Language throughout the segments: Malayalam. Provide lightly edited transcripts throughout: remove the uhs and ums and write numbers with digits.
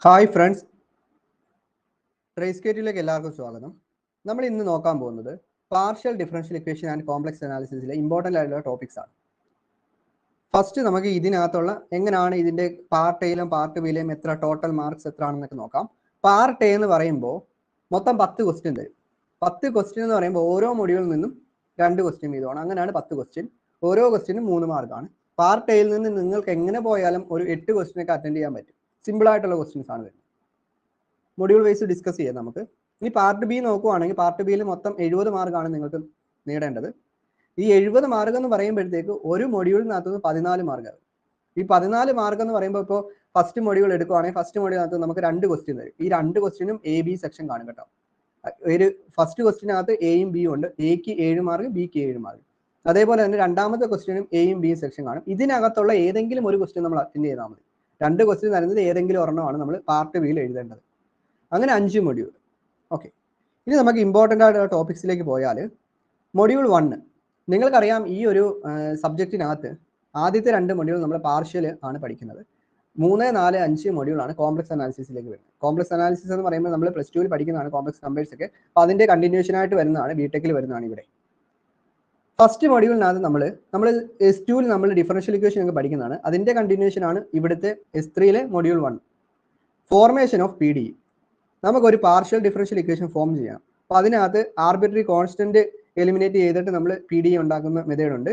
ഹായ് ഫ്രണ്ട്സ്, ട്രേസ്കേറ്റിലേക്ക് എല്ലാവർക്കും സ്വാഗതം. നമ്മൾ ഇന്ന് നോക്കാൻ പോകുന്നത് partial differential equation and complex അനാലിസിസിലെ ഇമ്പോർട്ടൻ്റ് ആയിട്ടുള്ള ടോപ്പിക്സ് ആണ്. ഫസ്റ്റ് നമുക്ക് ഇതിനകത്തുള്ള എങ്ങനെയാണ് ഇതിൻ്റെ പാർട്ട് എയിലും പാർട്ട് ബിയിലെയും എത്ര ടോട്ടൽ മാർക്സ് എത്ര ആണെന്നൊക്കെ നോക്കാം. പാർട്ട് എ എന്ന് പറയുമ്പോൾ മൊത്തം 10 ക്വസ്റ്റ്യൻ തരും. 10 ക്വസ്റ്റ്യൻ എന്ന് പറയുമ്പോൾ ഓരോ മൊഡ്യൂളിൽ നിന്നും 2 ക്വസ്റ്റ്യൻ വീതമാണ്. അങ്ങനെയാണ് 10 ക്വസ്റ്റ്യൻ. ഓരോ ക്വസ്റ്റ്യനും 3 മാർക്കാണ്. പാർട്ട് എയിൽ നിന്ന് നിങ്ങൾക്ക് എങ്ങനെ പോയാലും ഒരു 8 ക്വസ്റ്റ്യനൊക്കെ അറ്റൻഡ് ചെയ്യാൻ പറ്റും. സിമ്പിൾ ആയിട്ടുള്ള ക്വസ്റ്റ്യൻസ് ആണ് വരുന്നത്. മൊഡ്യൂൾ വൈസ് ഡിസ്കസ് ചെയ്യാം നമുക്ക്. ഇനി പാർട്ട് ബി നോക്കുവാണെങ്കിൽ പാർട്ട് ബിയിൽ മൊത്തം 70 മാർക്കാണ് നിങ്ങൾക്ക് നേടേണ്ടത്. ഈ 70 മാർക്ക് എന്ന് പറയുമ്പോഴത്തേക്ക് ഒരു മൊഡ്യൂളിനകത്ത് 14 മാർക്കാണ്. ഈ 14 മാർക്ക് എന്ന് പറയുമ്പോൾ ഇപ്പോൾ ഫസ്റ്റ് മൊഡ്യൂൾ എടുക്കുവാണെങ്കിൽ ഫസ്റ്റ് മൊഡ്യൂളിനകത്ത് നമുക്ക് 2 ക്വസ്റ്റ്യൻ തരും. ഈ 2 ക്വസ്റ്റ്യനും എ ബി സെക്ഷൻ കാണും കേട്ടോ. ഒരു ഫസ്റ്റ് ക്വസ്റ്റ്യനകത്ത് എയും ബിയും ഉണ്ട്. എക്ക് 7 മാർക്ക്, ബിക്ക് 7 മാർക്ക്. അതേപോലെ തന്നെ രണ്ടാമത്തെ ക്വസ്റ്റ്യനും എയും ബിയും സെക്ഷൻ കാണും. ഇതിനകത്തുള്ള ഏതെങ്കിലും ഒരു ക്വസ്റ്റ്യൻ നമ്മൾ അറ്റൻഡ് ചെയ്താൽ മതി. 2 ക്വസ്റ്റ്യൻ തരുന്നത് ഏതെങ്കിലും ഒരെണ്ണമാണ് നമ്മൾ പാർട്ട് ബിയിൽ എഴുതേണ്ടത്. അങ്ങനെ 5 മൊഡ്യൂൾ. ഓക്കെ, ഇനി നമുക്ക് ഇമ്പോർട്ടൻ്റ് ആയിട്ടുള്ള ടോപ്പിക്സിലേക്ക് പോയാൽ മൊഡ്യൂൾ 1 നിങ്ങൾക്കറിയാം. ഈ ഒരു സബ്ജക്റ്റിനകത്ത് ആദ്യത്തെ 2 മൊഡ്യൂൾ നമ്മൾ പാർഷ്യൽ ആണ് പഠിക്കുന്നത്. 3, 4, 5 മൊഡ്യൂളാണ് കോംപ്ലക്സ് അനാലിസിസിലേക്ക് വരുന്നത്. കോംപ്ലക്സ് അനാലിസിസ് എന്ന് പറയുമ്പോൾ നമ്മൾ പ്ലസ് ടുവിൽ പഠിക്കുന്നതാണ് കോംപ്ലക്സ് നമ്പേഴ്സ് ഒക്കെ. അപ്പോൾ അതിൻ്റെ കണ്ടിന്യൂഷൻ ആയിട്ട് വരുന്നതാണ്, ബിടെക്കിൽ വരുന്നതാണ് ഇവിടെ. ഫസ്റ്റ് മൊഡ്യൂളിനകത്ത് നമ്മൾ S2ൽ നമ്മൾ ഡിഫറൻഷ്യൽ ഇക്വേഷൻ ഒക്കെ പഠിക്കുന്നതാണ്. അതിൻ്റെ കണ്ടിന്യൂഷൻ ആണ് ഇവിടുത്തെ S3ലെ മൊഡ്യൂൾ 1, ഫോർമേഷൻ ഓഫ് PDE. നമുക്കൊരു പാർഷ്യൽ ഡിഫറൻഷ്യൽ ഇക്വേഷൻ ഫോം ചെയ്യണം. അപ്പോൾ അതിനകത്ത് ആർബിട്രറി കോൺസ്റ്റന്റ് എലിമിനേറ്റ് ചെയ്തിട്ട് നമ്മൾ PDE ഉണ്ടാക്കുന്ന മെത്തേഡ് ഉണ്ട്.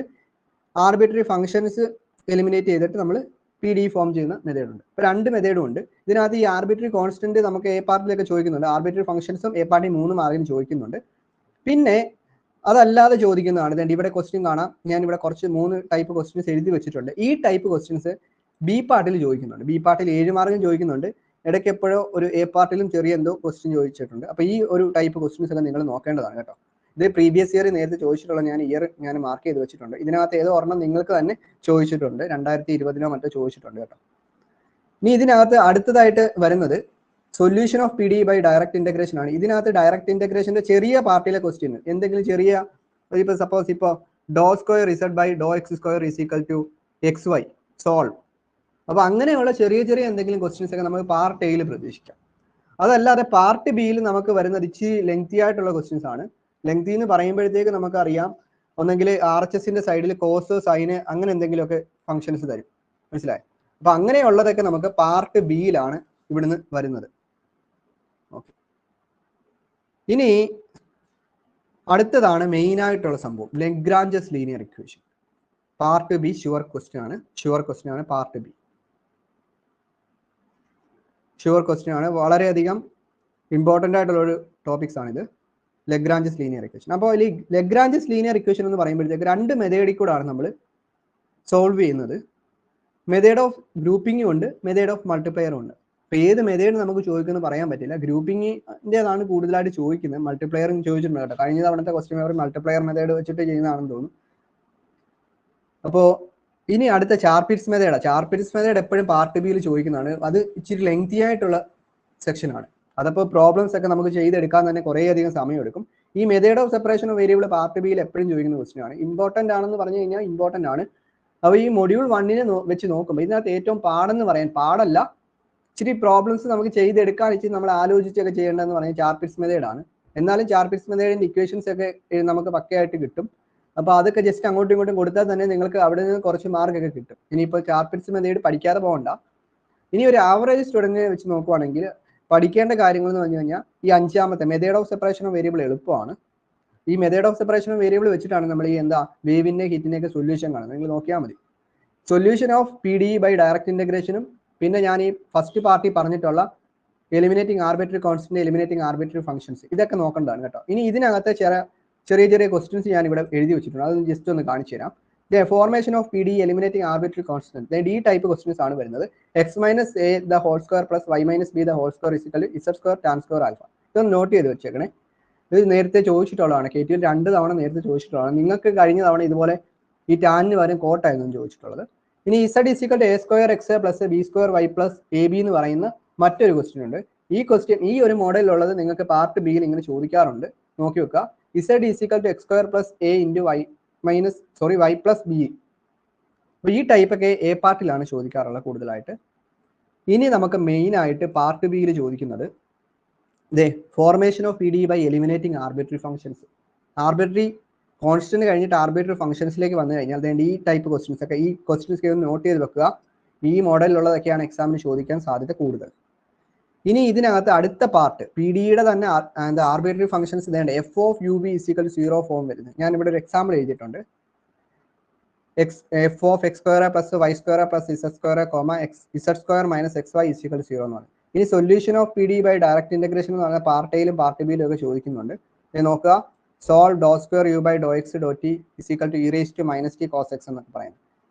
ആർബിട്രറി ഫംഗ്ഷൻസ് എലിമിനേറ്റ് ചെയ്തിട്ട് നമ്മൾ PDE ഫോം ചെയ്യുന്ന മെത്തേഡ് ഉണ്ട്. ഇപ്പോൾ 2 മെത്തേഡും ഉണ്ട്. ഇതിനകത്ത് ഈ ആർബിട്രറി കോൺസ്റ്റന്റ് നമുക്ക് എ പാർട്ടിലൊക്കെ ചോദിക്കുന്നുണ്ട്. ആർബിട്രറി ഫംഗ്ഷൻസും എ പാർട്ടി 3 മാർക്കിന് ചോദിക്കുന്നുണ്ട്. പിന്നെ അതല്ലാതെ ചോദിക്കുന്നതാണ്. ഇവിടെ ക്വസ്റ്റ്യൻ കാണാം. ഞാൻ ഇവിടെ കുറച്ച് 3 ടൈപ്പ് ക്വസ്റ്റ്യൻസ് എഴുതി വെച്ചിട്ടുണ്ട്. ഈ ടൈപ്പ് ക്വസ്റ്റ്യൻസ് ബി പാർട്ടിൽ ചോദിക്കുന്നുണ്ട്. ബി പാർട്ടിൽ 7 മാർക്കും ചോദിക്കുന്നുണ്ട്. ഇടയ്ക്ക് എപ്പോഴോ ഒരു എ പാർട്ടിലും ചെറിയ എന്തോ ക്വസ്റ്റ്യൻ ചോദിച്ചിട്ടുണ്ട്. അപ്പോൾ ഈ ഒരു ടൈപ്പ് ക്വസ്റ്റ്യൻസ് ഒക്കെ നിങ്ങൾ നോക്കേണ്ടതാണ് കേട്ടോ. ഇത് പ്രീവിയസ് ഇയർ നേരത്തെ ചോദിച്ചിട്ടുള്ള ഞാൻ മാർക്ക് ചെയ്ത് വെച്ചിട്ടുണ്ട്. ഇതിനകത്ത് ഏതോ ഒരെണ്ണം നിങ്ങൾക്ക് തന്നെ ചോദിച്ചിട്ടുണ്ട്. 2020 മറ്റോ ചോദിച്ചിട്ടുണ്ട് കേട്ടോ. ഇനി ഇതിനകത്ത് അടുത്തതായിട്ട് വരുന്നത് solution of PDE by direct integration ആണ്. ഇതിനകത്ത് ഡയറക്റ്റ് ഇന്റഗ്രേഷന്റെ ചെറിയ പാർട്ടിലെ ക്വസ്റ്റ്യൻ, എന്തെങ്കിലും ചെറിയ, ഇപ്പോൾ സപ്പോസ് ഇപ്പോൾ doe square z by doe x square is equal to XY solve. അപ്പോൾ അങ്ങനെയുള്ള ചെറിയ ചെറിയ എന്തെങ്കിലും ക്വസ്റ്റ്യൻസ് ഒക്കെ നമുക്ക് പാർട്ട് എയിൽ പ്രതീക്ഷിക്കാം. അതല്ലാതെ പാർട്ട് ബിയിൽ നമുക്ക് വരുന്നത് ഇച്ചിരി ലെങ്തി ആയിട്ടുള്ള ക്വസ്റ്റ്യൻസ് ആണ്. ലെങ്തി എന്ന് പറയുമ്പോഴത്തേക്ക് നമുക്കറിയാം, ഒന്നെങ്കിൽ RHSന്റെ സൈഡിൽ കോസ്, സൈന്, അങ്ങനെ എന്തെങ്കിലുമൊക്കെ ഫംഗ്ഷൻസ് തരും. മനസ്സിലായി? അപ്പൊ അങ്ങനെയുള്ളതൊക്കെ നമുക്ക് പാർട്ട് ബിയിലാണ് ഇവിടുന്ന് വരുന്നത്. ഓക്കെ, ഇനി അടുത്തതാണ് മെയിൻ ആയിട്ടുള്ള സംഭവം, Lagrange's linear equation. Part B sure question ആണ്. പാർട്ട് ബി ഷുവർ ക്വസ്റ്റ്യൻ ആണ്. വളരെയധികം ഇമ്പോർട്ടൻ്റ് ആയിട്ടുള്ള ഒരു ടോപ്പിക്സ് ആണിത്, ലഗ്രാഞ്ചസ് ലീനിയർ ഇക്വേഷൻ. അപ്പോൾ ഈ ലഗ്രാഞ്ചസ് ലീനിയർ ഇക്വേഷൻ എന്ന് പറയുമ്പോഴത്തേക്ക് 2 മെത്തേഡിൽ കൂടാണ് നമ്മൾ സോൾവ് ചെയ്യുന്നത്. മെത്തേഡ് ഓഫ് ഗ്രൂപ്പിംഗും ഉണ്ട്, മെത്തേഡ് ഓഫ് മൾട്ടിപ്ലയറും ഉണ്ട്. അപ്പോൾ ഏത് മെത്തേഡ് നമുക്ക് ചോദിക്കുമെന്ന് പറയാൻ പറ്റില്ല. ഗ്രൂപ്പിങ്ങിൻ്റെതാണ് കൂടുതലായിട്ട് ചോദിക്കുന്നത്. മൾട്ടിപ്ലയറും ചോദിച്ചിട്ടുണ്ട് കേട്ടോ. കഴിഞ്ഞ തവണത്തെ ക്വസ്റ്റ്യൻ പേപ്പർ മൾട്ടിപ്ലയർ മെത്തേഡ് വെച്ചിട്ട് ചെയ്യുന്നതാണെന്ന് തോന്നുന്നു. അപ്പോൾ ഇനി അടുത്ത ചാർപിറ്റ്സ് മെത്തേഡാണ്. ചാർപിറ്റ്സ് മെത്തേഡ് എപ്പോഴും പാർട്ട് ബിയിൽ ചോദിക്കുന്നതാണ്. അത് ഇച്ചിരി ലെങ്തി ആയിട്ടുള്ള സെക്ഷനാണ്. അതപ്പോൾ പ്രോബ്ലംസ് ഒക്കെ നമുക്ക് ചെയ്തെടുക്കാൻ തന്നെ കുറേയധികം സമയം എടുക്കും. ഈ method of separation of variable part ബിയിൽ എപ്പോഴും ചോദിക്കുന്ന ക്വസ്റ്റ്യൻ ആണ്. ഇമ്പോർട്ടൻ്റ് ആണെന്ന് പറഞ്ഞു കഴിഞ്ഞാൽ ഇമ്പോർട്ടൻ്റ് ആണ്. അപ്പോൾ ഈ മൊഡ്യൂൾ 1 വെച്ച് നോക്കുമ്പോൾ ഇതിനകത്ത് ഏറ്റവും പാടെന്ന് പറയാൻ, പാടല്ല, ഇച്ചിരി പ്രോബ്ലംസ് നമുക്ക് ചെയ്തെടുക്കാൻ ഇച്ചിരി നമ്മൾ ആലോചിച്ചൊക്കെ ചെയ്യേണ്ടതെന്ന് പറഞ്ഞാൽ ചാർപിറ്റ്സ് മെത്തേഡാണ്. എന്നാലും ചാർപിറ്റ്സ് മെത്തേഡിന്റെ ഇക്വേഷൻസ് ഒക്കെ നമുക്ക് പക്കയായിട്ട് കിട്ടും. അപ്പോൾ അതൊക്കെ ജസ്റ്റ് അങ്ങോട്ടും ഇങ്ങോട്ടും കൊടുത്താൽ തന്നെ നിങ്ങൾക്ക് അവിടെ നിന്ന് കുറച്ച് മാർക്കൊക്കെ കിട്ടും. ഇനിയിപ്പോൾ ചാർപിറ്റ്സ് മെത്തേഡ് പഠിക്കാതെ പോകണ്ട. ഇനി ഒരു ആവറേജ് സ്റ്റുഡന്റിനെ വെച്ച് നോക്കുവാണെങ്കിൽ പഠിക്കേണ്ട കാര്യങ്ങൾ എന്ന് പറഞ്ഞു കഴിഞ്ഞാൽ ഈ 5ാമത്തെ method of separation of variable എളുപ്പമാണ്. ഈ method of separation of variable വെച്ചിട്ടാണ് നമ്മൾ ഈ വേവിന്റെ ഹിറ്റിനെയൊക്കെ സൊല്യൂഷൻ കാണുന്നത്. നിങ്ങൾ നോക്കിയാൽ മതി. Solution of PDE by direct ഇന്റഗ്രേഷനും പിന്നെ ഞാൻ ഈ ഫസ്റ്റ് പാർട്ടി പറഞ്ഞിട്ടുള്ള eliminating arbitrary constant, eliminating arbitrary functions, ഇതൊക്കെ നോക്കേണ്ടതാണ് കേട്ടോ. ഇനി ഇതിനകത്ത് ചെറിയ ക്വസ്റ്റ്യൻസ് ഞാൻ ഇവിടെ എഴുതി വെച്ചിട്ടുണ്ട്. അതൊന്ന് ജസ്റ്റ് ഒന്ന് കാണിച്ചു തരാം. Formation of PDE eliminating arbitrary constant, ഈ ടൈപ്പ് ക്വസ്റ്റ്യൻസ് ആണ് വരുന്നത്. x minus a the whole square plus y minus b the whole square is equal z square tan square alpha. ഇതൊന്ന് നോട്ട് ചെയ്ത് വെച്ചേക്കണേ. ഇത് നേരത്തെ ചോദിച്ചിട്ടുള്ളതാണ്. KTL 2 തവണ നേരത്തെ ചോദിച്ചിട്ടുള്ളതാണ്. നിങ്ങൾക്ക് കഴിഞ്ഞ തവണ ഇതുപോലെ ഈ ടാനിന് പകരം കോട്ടായിരുന്നു ചോദിച്ചിട്ടുള്ളത്. ഇനി z is equal a square x plus b square y plus ab എന്ന് പറയുന്ന മറ്റൊരു ക്വസ്റ്റ്യൻ ഉണ്ട്. ഈ ക്വസ്റ്റ്യൻ ഈ ഒരു മോഡലിലുള്ളത് നിങ്ങൾക്ക് പാർട്ട് ബിയിൽ ഇങ്ങനെ ചോദിക്കാറുണ്ട്. നോക്കി വെക്കുക. z is equal to x square plus a into y plus b. അപ്പോൾ ഈ ടൈപ്പൊക്കെ എ പാർട്ടിലാണ് ചോദിക്കാറുള്ളത് കൂടുതലായിട്ട്. ഇനി നമുക്ക് മെയിൻ ആയിട്ട് പാർട്ട് ബിയിൽ ചോദിക്കുന്നത് formation of P D by eliminating arbitrary functions. Arbitrary constant കഴിഞ്ഞിട്ട് ആർബിട്രറി ഫംഗ്ഷൻസിലേക്ക് വന്നു കഴിഞ്ഞാൽ ഈ ടൈപ്പ് ക്വസ്റ്റ്യൻസ് ഒക്കെ, ഈ ക്വസ്റ്റ്യൻസ് ഒന്ന് നോട്ട് ചെയ്ത് വെക്കുക. ഈ മോഡലിലുള്ളതൊക്കെയാണ് എക്സാമിന് ചോദിക്കാൻ സാധ്യത കൂടുതൽ. ഇനി ഇതിനകത്ത് അടുത്ത പാർട്ട് പി ഡിയുടെ തന്നെ ആർബിട്രറി ഫംഗ്ഷൻസ് വേണ്ട F of U B is equal 0 form വരുന്നത്. ഞാൻ ഇവിടെ ഒരു എക്സാമ്പിൾ എഴുതിയിട്ടുണ്ട്. F of X square plus Y square plus Z square comma Z square minus X Y is equal 0 എന്ന് പറയും. ഇനി solution of P D by direct integration എന്ന് പറഞ്ഞാൽ പാർട്ട് എയിലും പാർട്ട് ബിയിലും ഒക്കെ ചോദിക്കുന്നുണ്ട്. നോക്കുക, solve doe square U by doe X doe T is equal to E raise to minus T cos X എന്നൊക്കെ പറയുന്നത്.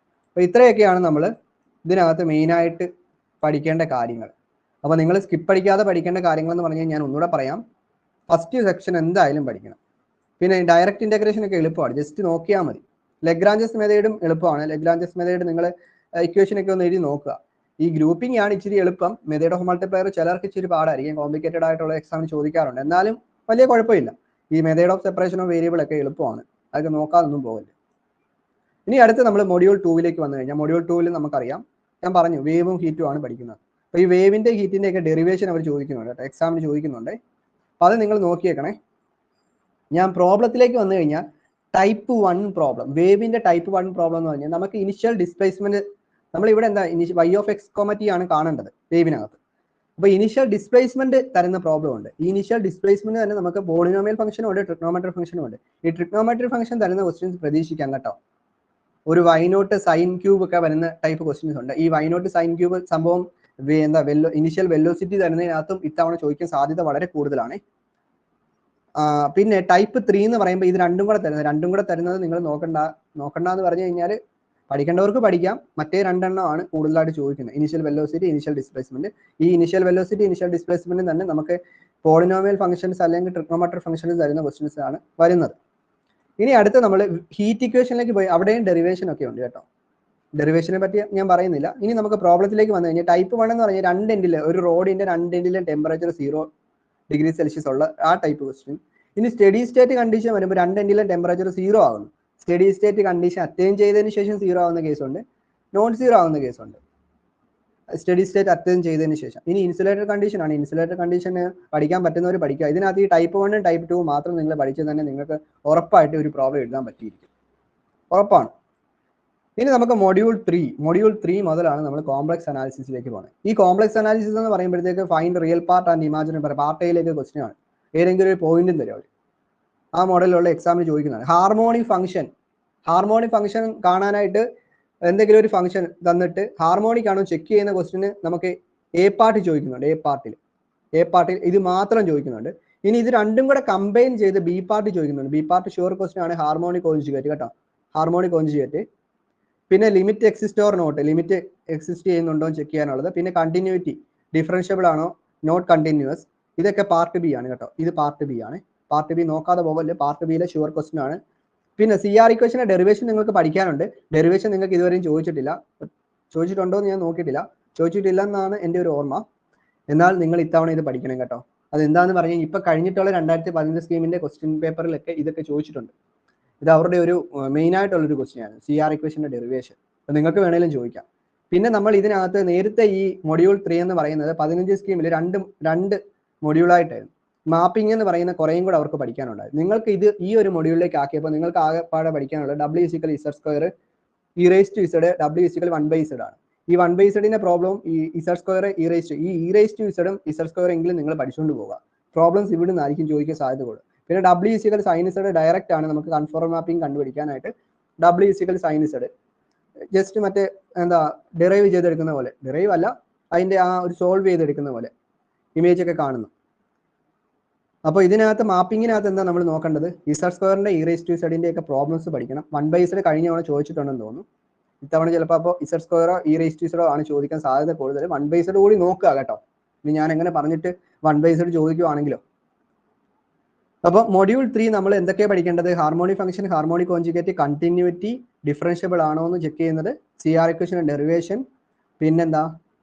അപ്പോൾ ഇത്രയൊക്കെയാണ് നമ്മൾ ഇതിനകത്ത് മെയിനായിട്ട് പഠിക്കേണ്ട കാര്യങ്ങൾ. അപ്പോൾ നിങ്ങൾ സ്കിപ്പ് അടിക്കാതെ പഠിക്കേണ്ട കാര്യങ്ങൾ എന്ന് പറഞ്ഞാൽ ഞാൻ ഒന്നുകൂടെ പറയാം. ഫസ്റ്റ് സെക്ഷൻ എന്തായാലും പഠിക്കണം. പിന്നെ ഡയറക്റ്റ് ഇന്റഗ്രേഷൻ ഒക്കെ എളുപ്പമാണ്, ജസ്റ്റ് നോക്കിയാൽ മതി. ലഗ്രാഞ്ചസ് മെത്തേഡും എളുപ്പമാണ്. ലഗ്രാഞ്ചസ് മെത്തേഡ് നിങ്ങൾ ഇക്വേഷൻ ഒക്കെ ഒന്ന് എഴുതി നോക്കുക. ഈ ഗ്രൂപ്പിംഗ് ആണ് ഇച്ചിരി എളുപ്പം. മെത്തേഡ് ഓഫ് മൾട്ടിപ്ലയർ ചിലർക്ക് ഇച്ചിരി പാടായിരിക്കും, കോംപ്ലിക്കേറ്റഡ് ആയിട്ടുള്ള എക്സാമിന് ചോദിക്കാറുണ്ട്. എന്നാലും വലിയ കുഴപ്പമില്ല. ഈ method of separation of variable ഒക്കെ എളുപ്പമാണ്, അതൊക്കെ നോക്കാതൊന്നും പോകില്ല. ഇനി അടുത്ത് നമ്മൾ മൊഡ്യൂൾ 2 വന്നു കഴിഞ്ഞാൽ മൊഡ്യൂൾ 2 നമുക്കറിയാം, ഞാൻ പറഞ്ഞു വേവും ഹീറ്റും ആണ് പഠിക്കുന്നത്. അപ്പോൾ ഈ വേവിന്റെ ഹീറ്റിന്റെ ഒക്കെ ഡെറിവേഷൻ അവർ ചോദിക്കുന്നുണ്ട് കേട്ടോ, എക്സാമിന് ചോദിക്കുന്നുണ്ട്. അപ്പോൾ അത് നിങ്ങൾ നോക്കിയേക്കണേ. ഞാൻ പ്രോബ്ലത്തിലേക്ക് വന്നു കഴിഞ്ഞാൽ ടൈപ്പ് 1 പ്രോബ്ലം, വേവിന്റെ ടൈപ്പ് 1 പ്രോബ്ലം എന്ന് പറഞ്ഞാൽ നമുക്ക് ഇനിഷ്യൽ ഡിസ്പ്ലേസ്മെന്റ്, നമ്മളിവിടെ എന്താ വൈ ഓഫ് എക്സ് കോമറ്റി ആണ് കാണേണ്ടത് വേവിനകത്ത്. അപ്പോൾ ഇനിഷ്യൽ ഡിസ്പ്ലേസ്മെന്റ് തരുന്ന പ്രോബ്ലം ഉണ്ട്. ഈ ഇനിഷ്യൽ ഡിസ്പ്ലേസ്മെന്റ് തന്നെ നമുക്ക് പോളിനോമിയൽ ഫംഗ്ഷനും ഉണ്ട്, ട്രിഗ്നോമെട്രിക് ഫംഗ്ഷനും ഉണ്ട്. ഈ ട്രിഗ്നോമെട്രിക് ഫംഗ്ഷൻ തരുന്ന ക്വസ്റ്റ്യൻസ് പ്രതീക്ഷിക്കാം കേട്ടോ. ഒരു വൈനോട്ട് സൈൻ ക്യൂബ് ഒക്കെ വരുന്ന ടൈപ്പ് ക്വസ്റ്റ്യൻസ് ഉണ്ട്. ഈ വൈനോട്ട് സൈൻ ക്യൂബ് സംഭവം ഇനിഷ്യൽ വെലോസിറ്റി തരുന്നതിനകത്തും ഇത്തവണ ചോദിക്കാൻ സാധ്യത വളരെ കൂടുതലാണ്. പിന്നെ ടൈപ്പ് 3 എന്ന് പറയുമ്പോൾ ഇത് രണ്ടും കൂടെ തരുന്നത് നിങ്ങൾ നോക്കണ്ട എന്ന് പറഞ്ഞു കഴിഞ്ഞാൽ പഠിക്കേണ്ടവർക്ക് പഠിക്കാം. മറ്റേ രണ്ടെണ്ണമാണ് കൂടുതലായിട്ട് ചോദിക്കുന്നത്, ഇനിഷ്യൽ വെലോസിറ്റി, ഇനിഷ്യൽ ഡിസ്പ്ലേസ്മെന്റ്. ഈ ഇനിഷ്യൽ വെലോസിറ്റി, ഇനിഷ്യൽ ഡിസ്പ്ലേസ്മെന്റ് തന്നെ നമുക്ക് പോളിനോമിയൽ ഫംഗ്ഷൻസ് അല്ലെങ്കിൽ ട്രിഗ്നോമെട്രിക് ഫംഗ്ഷൻസ് തരുന്ന ക്വസ്റ്റ്യൻസ് ആണ് വരുന്നത്. ഇനി അടുത്ത് നമ്മൾ ഹീറ്റ് ഇക്വേഷനിലേക്ക് പോയി, അവിടെയും ഡെറിവേഷൻ ഒക്കെ ഉണ്ട് കേട്ടോ. ഡെറിവേഷനെ പറ്റി ഞാൻ പറയുന്നില്ല. ഇനി നമുക്ക് പ്രോബ്ലത്തിലേക്ക് വന്നു കഴിഞ്ഞാൽ ടൈപ്പ് 1 എന്ന് പറഞ്ഞാൽ രണ്ട് എൻഡിൽ, ഒരു റോഡിന്റെ രണ്ട് എൻഡിലും ടെമ്പറേച്ചർ 0 ഡിഗ്രി സെൽഷ്യസ് ഉള്ള ആ ടൈപ്പ് ക്വസ്റ്റ്യൻ. ഇനി സ്റ്റഡി സ്റ്റേറ്റ് കണ്ടീഷൻ വരുമ്പോൾ രണ്ട് എൻഡിലും ടെമ്പറേച്ചർ 0 ആകുന്നു. സ്റ്റഡി സ്റ്റേറ്റ് കണ്ടീഷൻ അറ്റൈൻ ചെയ്തതിന് ശേഷം 0 ആവുന്ന കേസുണ്ട്, നോൺ 0 ആവുന്ന കേസുണ്ട്. സ്റ്റഡി സ്റ്റേറ്റ് അറ്റൈൻ ചെയ്തതിന് ശേഷം. ഇനി ഇൻസുലേറ്റഡ് കണ്ടീഷൻ ആണ്. ഇൻസുലേറ്റഡ് കണ്ടീഷന് പഠിക്കാൻ പറ്റുന്നവർ പഠിക്കുക. ഇതിനകത്ത് ഈ ടൈപ്പ് 1 ടൈപ്പ് 2 മാത്രം നിങ്ങൾ പഠിച്ചത് തന്നെ നിങ്ങൾക്ക് ഉറപ്പായിട്ട് ഒരു പ്രോബ്ലം എഴുതാൻ പറ്റിയിരിക്കും, ഉറപ്പാണ്. ഇനി നമുക്ക് മൊഡ്യൂൾ 3 മുതലാണ് നമ്മൾ കോംപ്ലക്സ് അനാലിസിസിലേക്ക് പോകുന്നത്. ഈ കോംപ്ലക്സ് അനാലിസിസ് എന്ന് പറയുമ്പോഴത്തേക്ക് find real part and imaginary part എയിലേക്ക് ക്വസ്റ്റ്യൻ ആണ്. ഏതെങ്കിലും ഒരു പോയിന്റും തരും അവർ, ആ മോഡലിലുള്ള എക്സാമിന് ചോദിക്കുന്നതാണ്. ഹാർമോണിക് ഫംഗ്ഷൻ കാണാനായിട്ട് എന്തെങ്കിലും ഒരു ഫംഗ്ഷൻ തന്നിട്ട് ഹാർമോണിക് ആണോ ചെക്ക് ചെയ്യുന്ന ക്വസ്റ്റിന് നമുക്ക് എ പാർട്ട് ചോദിക്കുന്നുണ്ട്. എ പാർട്ടിൽ ഇത് മാത്രം ചോദിക്കുന്നുണ്ട്. ഇനി ഇത് രണ്ടും കൂടെ കമ്പൈൻ ചെയ്ത് ബി പാർട്ട് ചോദിക്കുന്നുണ്ട്. ബി പാർട്ട് ഷുവർ ക്വസ്റ്റ്യൻ ആണ്, ഹാർമോണിക് കോൺജുഗേറ്റ് കേട്ടോ, ഹാർമോണിക് കോൺജുഗേറ്റ്. പിന്നെ limit exist or not, limit exist ചെയ്യുന്നുണ്ടോ ചെക്ക് ചെയ്യാനുള്ളത്. പിന്നെ കണ്ടിന്യൂറ്റി, ഡിഫറൻഷ്യബിൾ ആണോ, നോട്ട് കണ്ടിന്യൂസ്. ഇതൊക്കെ പാർട്ട് ബി ആണ് കേട്ടോ, ഇത് പാർട്ട് ബി ആണ്. പാർട്ട് ബി നോക്കാതെ പോകല്ലേ, പാർട്ട് ബിയിലെ ഷുവർ ക്വസ്റ്റ്യൻ ആണ്. പിന്നെ സി ആർ ഇക്വേഷന്റെ ഡെറിവേഷൻ നിങ്ങൾക്ക് പഠിക്കാനുണ്ട്. ഡെറിവേഷൻ നിങ്ങൾക്ക് ഇതുവരെയും ചോദിച്ചിട്ടുണ്ടോ എന്ന് ഞാൻ നോക്കിയിട്ടില്ല, ചോദിച്ചിട്ടില്ല എന്നാണ് എൻ്റെ ഒരു ഓർമ്മ. എന്നാൽ നിങ്ങൾ ഇത്തവണ ഇത് പഠിക്കണം കേട്ടോ. അതെന്താന്ന് പറഞ്ഞാൽ ഇപ്പൊ കഴിഞ്ഞിട്ടുള്ള 2015 സ്കീമിന്റെ ക്വസ്റ്റ്യൻ പേപ്പറിലൊക്കെ ഇതൊക്കെ ചോദിച്ചിട്ടുണ്ട്. ഇത് അവരുടെ ഒരു മെയിൻ ആയിട്ടുള്ളൊരു ക്വസ്റ്റ്യൻ ആണ്, സി ആർ ഇക്വേഷന്റെ ഡെറിവേഷൻ. അപ്പൊ നിങ്ങൾക്ക് വേണേലും ചോദിക്കാം. പിന്നെ നമ്മൾ ഇതിനകത്ത് നേരത്തെ ഈ മൊഡ്യൂൾ 3 എന്ന് പറയുന്നത് 15 സ്കീമിൽ രണ്ട് മൊഡ്യൂളായിട്ടായിരുന്നു. മാപ്പിംഗ് എന്ന് പറയുന്ന കുറേയും കൂടെ അവർക്ക് പഠിക്കാനുണ്ടായിരുന്നു. നിങ്ങൾക്ക് ഇത് ഈ ഒരു മൊഡ്യൂളിലേക്ക് ആക്കിയപ്പോൾ നിങ്ങൾക്ക് ആകെപ്പാടെ പഠിക്കാനുള്ളത് W=Z², E⁻Z, W=1/Z ആണ്. ഈ 1/Zന്റെ പ്രോബ്ലം ഈ Z², E⁻Z ഉം Z² എങ്കിലും നിങ്ങൾ പഠിച്ചുകൊണ്ട് പോകുക. പ്രോബ്ലംസ് ഇവിടെ നിന്നായിരിക്കും ചോദിക്കാൻ സാധ്യതയുള്ളൂ. പിന്നെ W=sin Z ഡയറക്റ്റ് ആണ്, നമുക്ക് കൺഫോർം മാപ്പിംഗ് കണ്ടുപിടിക്കാനായിട്ട് W=sin Z ജസ്റ്റ് മറ്റേ ഡിറൈവ് ചെയ്തെടുക്കുന്ന പോലെ, ഡിറൈവ് അല്ല, അതിന്റെ ആ ഒരു സോൾവ് ചെയ്തെടുക്കുന്ന പോലെ ഇമേജ് ഒക്കെ കാണുന്നു. അപ്പോൾ ഇതിനകത്ത് മാപ്പിങ്ങിനകത്ത് എന്താ നമ്മൾ നോക്കേണ്ടത്, Z²ന്റെ E⁻Z ഒക്കെ പ്രോബ്ലംസ് പഠിക്കണം. 1/Z കഴിഞ്ഞ തവണ ചോദിച്ചിട്ടുണ്ടെന്ന് തോന്നുന്നു. ഇത്തവണ ചിലപ്പോൾ അപ്പോൾ Z² E⁻Z ആണ് ചോദിക്കാൻ സാധ്യത കൂടുതൽ. 1/Z കൂടി നോക്കുക കേട്ടോ. ഇനി ഞാൻ എങ്ങനെ പറഞ്ഞിട്ട് 1/Z ചോദിക്കുവാണെങ്കിലോ. അപ്പോൾ മൊഡ്യൂൾ 3 നമ്മൾ എന്തൊക്കെയാണ് പഠിക്കേണ്ടത്, harmonic function, harmonic conjugate, continuity, differentiable ആണോ എന്ന് ചെക്ക് ചെയ്യുന്നത്, സി ആർ ഇക്വേഷൻ ഡെറിവേഷൻ, പിന്നെന്താ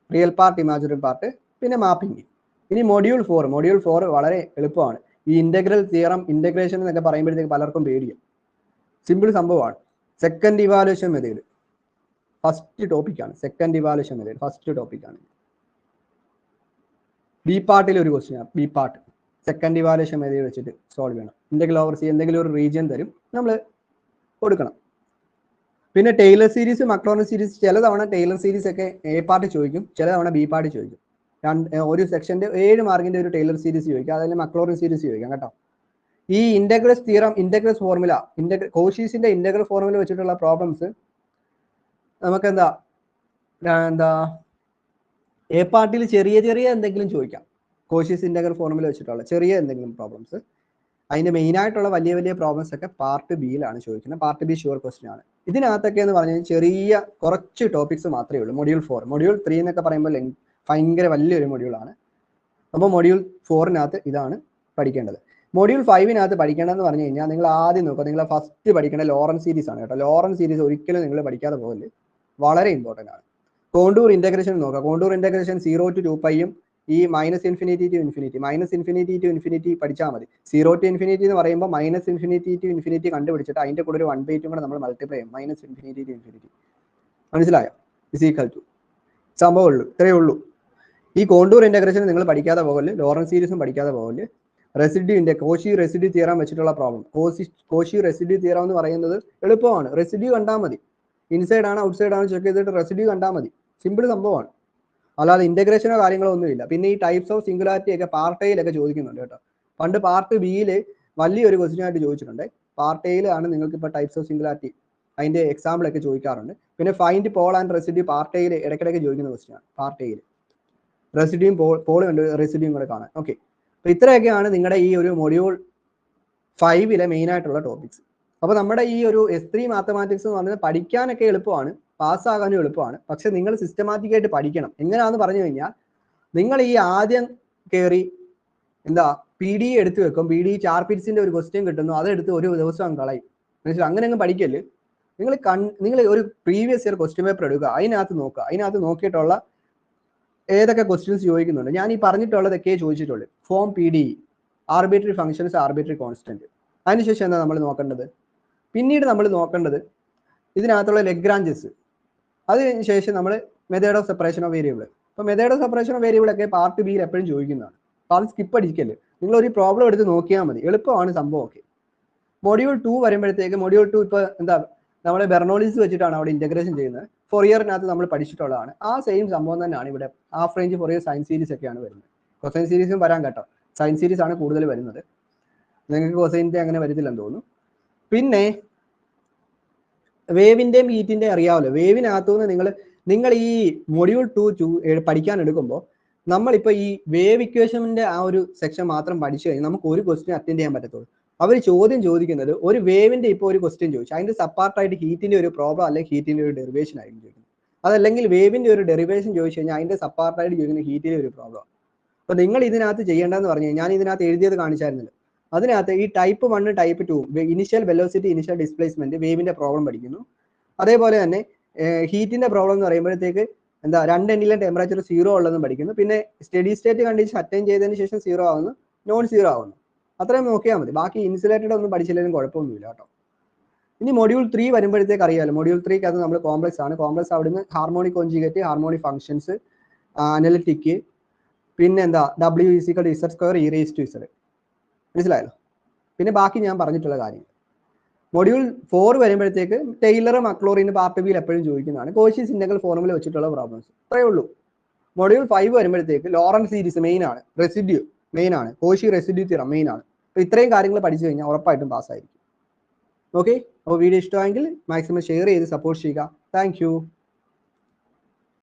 റിയൽ പാർട്ട്, ഇമാജിനറി പാർട്ട്, പിന്നെ മാപ്പിംഗ്. ഇനി മൊഡ്യൂൾ 4 വളരെ എളുപ്പമാണ്. ഈ ഇന്റഗ്രൽ തിയറം, ഇന്റഗ്രേഷൻ എന്നൊക്കെ പറയുമ്പോഴത്തേക്ക് പലർക്കും പേടിയും. സിമ്പിൾ സംഭവമാണ്. സെക്കൻഡ് ഇവാലുവേഷൻ മെത്തേഡ് ഫസ്റ്റ് ടോപ്പിക്കാണ്. ബി പാർട്ടിൽ ഒരു question, B part second evaluation method വെച്ചിട്ട് സോൾവ് ചെയ്യണം. ഇന്റഗ്രൽ ഓവർ സി എന്തെങ്കിലും ഒരു റീജിയൻ തരും, നമ്മൾ കൊടുക്കണം. പിന്നെ ടൈലർ സീരീസ്, മക്ലോറിൻ സീരീസ്, ചില തവണ ടൈലർ സീരീസ് ഒക്കെ എ പാർട്ട് ചോദിക്കും, ചില തവണ ബി പാർട്ട് ചോദിക്കും. ഒരു സെക്ഷന്റെ 7 മാർക്കിന്റെ ഒരു ടൈലർ സീരീസ് ചോദിക്കാം, അതിൽ മക്ലോറിൻ സീരീസ് ചോദിക്കാം കേട്ടോ. ഈ ഇന്റഗ്രൽസ് തിയറം, ഇന്റഗ്രൽസ് ഫോർമുല, കോഷീസിന്റെ ഇന്റഗ്രൽ ഫോർമുല വെച്ചിട്ടുള്ള പ്രോബ്ലംസ് നമുക്ക് എന്താ എ പാർട്ടിൽ ചെറിയ ചെറിയ എന്തെങ്കിലും ചോദിക്കാം. കോഷീസ് ഇന്റഗ്രൽ ഫോർമുല വെച്ചിട്ടുള്ള ചെറിയ എന്തെങ്കിലും പ്രോബ്ലംസ്. അതിന്റെ മെയിൻ ആയിട്ടുള്ള വലിയ വലിയ പ്രോബ്ലംസ് ഒക്കെ പാർട്ട് ബിയിലാണ് ചോദിക്കുന്നത്. പാർട്ട് ബി ഷുവർ ക്വസ്റ്റ്യൻ ആണ്. ഇതിനകത്തൊക്കെ എന്ന് പറഞ്ഞാൽ ചെറിയ കുറച്ച് ടോപ്പിക്സ് മാത്രമേ ഉള്ളൂ. മൊഡ്യൂൾ 4, മൊഡ്യൂൾ 3 എന്നൊക്കെ പറയുമ്പോൾ ഭയങ്കര വലിയൊരു മൊഡ്യൂളാണ്. അപ്പോൾ മൊഡ്യൂൾ 4-നകത്ത് ഇതാണ് പഠിക്കേണ്ടത്. മൊഡ്യൂൾ 5-നകത്ത് പഠിക്കേണ്ടതെന്ന് പറഞ്ഞു കഴിഞ്ഞാൽ നിങ്ങൾ ആദ്യം നോക്കുക, നിങ്ങൾ ഫസ്റ്റ് പഠിക്കേണ്ട ലോറൻസ് സീരീസ് ആണ് കേട്ടോ. ലോറൻസ് സീരീസ് ഒരിക്കലും നിങ്ങൾ പഠിക്കാതെ പോകല്, വളരെ ഇമ്പോർട്ടൻ്റ് ആണ്. കോണ്ടൂർ ഇന്റഗ്രേഷൻ നോക്കുക. കോണ്ടൂർ ഇന്റഗ്രേഷൻ 0 to 2π ഈ മൈനസ് ഇൻഫിനിറ്റി ടു ഇൻഫിനിറ്റി പഠിച്ചാൽ മതി. 0 to ഇൻഫിനിറ്റി എന്ന് പറയുമ്പോൾ മൈനസ് ഇൻഫിനിറ്റി ടു ഇൻഫിനിറ്റി കണ്ടുപിടിച്ചിട്ട് അതിന്റെ കൂടെ ഒരു 1/2 കൂടെ നമ്മൾ മൾട്ടിപ്ലൈ ചെയ്യും. മൈനസ് ഇൻഫിനിറ്റി ടു ഇൻഫിനിറ്റി, മനസ്സിലായോ? ഇസ് ഈക്വൽ ടു സംഭവം ഉള്ളൂ, ഇത്രയേ ഉള്ളൂ. ഈ കോണ്ടൂർ ഇന്റഗ്രേഷൻ നിങ്ങൾ പഠിക്കാതെ പോകല്, ലോറൻസ് സീരീസും പഠിക്കാതെ പോകല്. റെസിഡ്യൂവിന്റെ കോഷി റെസിഡ്യൂ തിയറം വെച്ചിട്ടുള്ള പ്രോബ്ലം. കോഷി റെസിഡ്യൂ തിയറം എന്ന് പറയുന്നത് എളുപ്പമാണ്. റെസിഡ്യൂ കണ്ടാൽ മതി, ഇൻസൈഡ് ആണ് ഔട്ട്സൈഡ് ആണ് ചെക്ക് ചെയ്തിട്ട് റെസിഡ്യൂ കണ്ടാൽ മതി. സിമ്പിൾ സംഭവമാണ്, അല്ലാതെ ഇന്റഗ്രേഷനോ കാര്യങ്ങളോ ഒന്നുമില്ല. പിന്നെ ഈ ടൈപ്സ് ഓഫ് സിംഗുലാരിറ്റി ഒക്കെ പാർട്ട് എയിലൊക്കെ ചോദിക്കുന്നുണ്ട് കേട്ടോ. പണ്ട് പാർട്ട് ബിയിൽ വലിയൊരു ക്വസ്റ്റ്യൻ ആയിട്ട് ചോദിച്ചിട്ടുണ്ട്. പാർട്ട് എയിലാണ് നിങ്ങൾക്ക് ഇപ്പോൾ ടൈപ്സ് ഓഫ് സിംഗുലാരിറ്റി അതിന്റെ എക്സാമ്പിൾ ഒക്കെ ചോദിക്കാറുണ്ട്. പിന്നെ find pole and residue part എയിൽ ഇടയ്ക്കിടയ്ക്ക് ചോദിക്കുന്ന ക്വസ്റ്റ്യൻ ആണ്. പാർട്ട് എയിൽ റെസിഡ്യൂയും പോളും ഉണ്ട്, റെസിഡ്യൂയും കൂടെ കാണാൻ. ഓക്കെ, അപ്പോൾ ഇത്രയൊക്കെയാണ് നിങ്ങളുടെ ഈ ഒരു മൊഡ്യൂൾ 5-ലെ മെയിൻ ആയിട്ടുള്ള ടോപ്പിക്സ്. അപ്പോൾ നമ്മുടെ ഈ ഒരു S3 മാത്തമാറ്റിക്സ് എന്ന് പറഞ്ഞാൽ പഠിക്കാനൊക്കെ എളുപ്പമാണ്, പാസ്സാകാനും എളുപ്പമാണ്. പക്ഷെ നിങ്ങൾ സിസ്റ്റമാറ്റിക് ആയിട്ട് പഠിക്കണം. എങ്ങനെയാണെന്ന് പറഞ്ഞു കഴിഞ്ഞാൽ, നിങ്ങൾ ഈ ആദ്യം കയറി PD എടുത്ത് വെക്കും. PD ചാർപിറ്റ്സിന്റെ ഒരു ക്വസ്റ്റ്യൻ കിട്ടുന്നു, അതെടുത്ത് ഒരു ദിവസം കളയും. മനസ്സിലായി? അങ്ങനെ അങ്ങ് പഠിക്കല്. നിങ്ങൾ ഒരു പ്രീവിയസ് ഇയർ ക്വസ്റ്റ്യൻ പേപ്പർ എടുക്കുക, അതിനകത്ത് നോക്കുക. അതിനകത്ത് നോക്കിയിട്ടുള്ള ഏതൊക്കെ ക്വസ്റ്റ്യൻസ് ചോദിക്കുന്നുണ്ട്, ഞാൻ ഈ പറഞ്ഞിട്ടുള്ളതൊക്കെ ചോദിച്ചിട്ടുള്ളൂ. Form PD, arbitrary functions, arbitrary constant. അതിനുശേഷം എന്താ നമ്മൾ നോക്കേണ്ടത്? പിന്നീട് നമ്മൾ നോക്കേണ്ടത് ഇതിനകത്തുള്ള ലെഗ്രാഞ്ചസ്. അതിനുശേഷം നമ്മൾ method of separation of variable. അപ്പോൾ method of separation of variable ഒക്കെ പാർട്ട് ബിയിൽ എപ്പോഴും ചോദിക്കുന്നതാണ്. അപ്പോൾ അത് സ്കിപ്പ് അടിക്കല്. നിങ്ങൾ ഒരു പ്രോബ്ലം എടുത്ത് നോക്കിയാൽ മതി, എളുപ്പമാണ് സംഭവം. ഒക്കെ മൊഡ്യൂൾ 2 വരുമ്പോഴത്തേക്ക്, മൊഡ്യൂൾ 2 ഇപ്പോൾ നമ്മൾ ബെർണോളിസ് വെച്ചിട്ടാണ് അവിടെ ഇന്റഗ്രേഷൻ ചെയ്യുന്നത്. ഫൊറിയറിനകത്ത് നമ്മൾ പഠിച്ചിട്ടുള്ളതാണ്. ആ സെയിം സംഭവം തന്നെയാണ് ഇവിടെ. Half range Fourier sine series ഒക്കെയാണ് വരുന്നത്. കൊസൈൻ സീരീസും വരാൻ കേട്ടോ, സൈൻ സീരീസ് ആണ് കൂടുതൽ വരുന്നത്. നിങ്ങൾക്ക് കൊസൈൻ്റെ അങ്ങനെ വരത്തില്ലെന്ന് തോന്നുന്നു. പിന്നെ വേവിന്റെയും ഹീറ്റിന്റെയും അറിയാമല്ലോ. വേവിനകത്തുനിന്ന് നിങ്ങൾ ഈ മൊഡ്യൂൾ 2 പഠിക്കാൻ എടുക്കുമ്പോൾ നമ്മളിപ്പോൾ ഈ വേവ് ഇക്വേഷന്റെ ആ ഒരു സെക്ഷൻ മാത്രം പഠിച്ചു കഴിഞ്ഞാൽ നമുക്ക് ഒരു ക്വസ്റ്റ്യൻ അറ്റൻഡ് ചെയ്യാൻ പറ്റത്തുള്ളൂ. അവർ ചോദ്യം ചോദിക്കുന്നത് ഒരു വേവിന്റെ ഇപ്പോൾ ഒരു ക്വസ്റ്റ്യൻ ചോദിച്ചു, അതിന്റെ സപ്പാർട്ടായിട്ട് ഹീറ്റിന്റെ ഒരു പ്രോബ്ലം അല്ലെങ്കിൽ ഹീറ്റിന്റെ ഒരു ഡെറിവേഷൻ ആയിരിക്കും ചോദിക്കുന്നത്. അതല്ലെങ്കിൽ വേവിന്റെ ഒരു ഡെറിവേഷൻ ചോദിച്ചു കഴിഞ്ഞാൽ അതിന്റെ സപ്പാർട്ടായിട്ട് ചോദിക്കുന്ന ഹീറ്റിന്റെ ഒരു പ്രോബ്ലം. അപ്പോൾ നിങ്ങൾ ഇതിനകത്ത് ചെയ്യേണ്ടതെന്ന് പറഞ്ഞു കഴിഞ്ഞാൽ, ഞാൻ ഇതിനകത്ത് എഴുതിയത് കാണിച്ചായിരുന്നല്ലോ. അതിനകത്ത് ഈ type 1 type 2 initial velocity, initial displacement, വേവിന്റെ പ്രോബ്ലം പഠിക്കുന്നു. അതേപോലെ തന്നെ ഹീറ്റിന്റെ പ്രോബ്ലം എന്ന് പറയുമ്പോഴത്തേക്ക് രണ്ട് എൻഡിലെ ടെമ്പറേച്ചർ 0 ഉള്ളതും പഠിക്കുന്നു. പിന്നെ സ്റ്റഡി സ്റ്റേറ്റ് കണ്ടീഷൻ അറ്റൈൻ ചെയ്തതിന് ശേഷം 0 ആവുന്നു, നോൺ 0 ആവുന്നു. അത്രയും നോക്കിയാൽ മതി. ബാക്കി ഇൻസുലേറ്റഡ് ഒന്നും പഠിച്ചില്ലെങ്കിലും കുഴപ്പമൊന്നുമില്ല കേട്ടോ. ഇനി മൊഡ്യൂൾ 3 വരുമ്പോഴത്തേക്ക് അറിയാമല്ലോ. മൊഡ്യൂൾ 3 അത് നമ്മൾ കോംപ്ലക്സ് ആണ്. കോംപ്ലക്സ് അവിടുന്ന് harmonic conjugate, harmonic functions, analytic, പിന്നെ W = Z²e⁻². മനസ്സിലായല്ലോ? പിന്നെ ബാക്കി ഞാൻ പറഞ്ഞിട്ടുള്ള കാര്യങ്ങൾ. മൊഡ്യൂൾ 4 വരുമ്പോഴത്തേക്ക് ടൈലർ, മക്ലോറിൻ പാർട്ട് ബിയിൽ എപ്പോഴും ചോദിക്കുന്നതാണ്. കോഷീസ് ഇന്റഗ്രൽ ഫോർമുല വെച്ചിട്ടുള്ള പ്രോബ്ലംസ്, ഇത്രയേ ഉള്ളൂ. മൊഡ്യൂൾ 5 വരുമ്പോഴത്തേക്ക് ലോറൻസ് സീരീസ് മെയിൻ ആണ്, റെസിഡ്യൂ മെയിൻ ആണ്, കോഷി റെസിഡ്യൂ തിയറം മെയിൻ ആണ്. അപ്പോൾ ഇത്രയും കാര്യങ്ങൾ പഠിച്ചു കഴിഞ്ഞാൽ ഉറപ്പായിട്ടും പാസ്സായിരിക്കും. ഓക്കെ, അപ്പോൾ വീഡിയോ ഇഷ്ടമായെങ്കിൽ മാക്സിമം ഷെയർ ചെയ്ത് സപ്പോർട്ട് ചെയ്യുക. താങ്ക്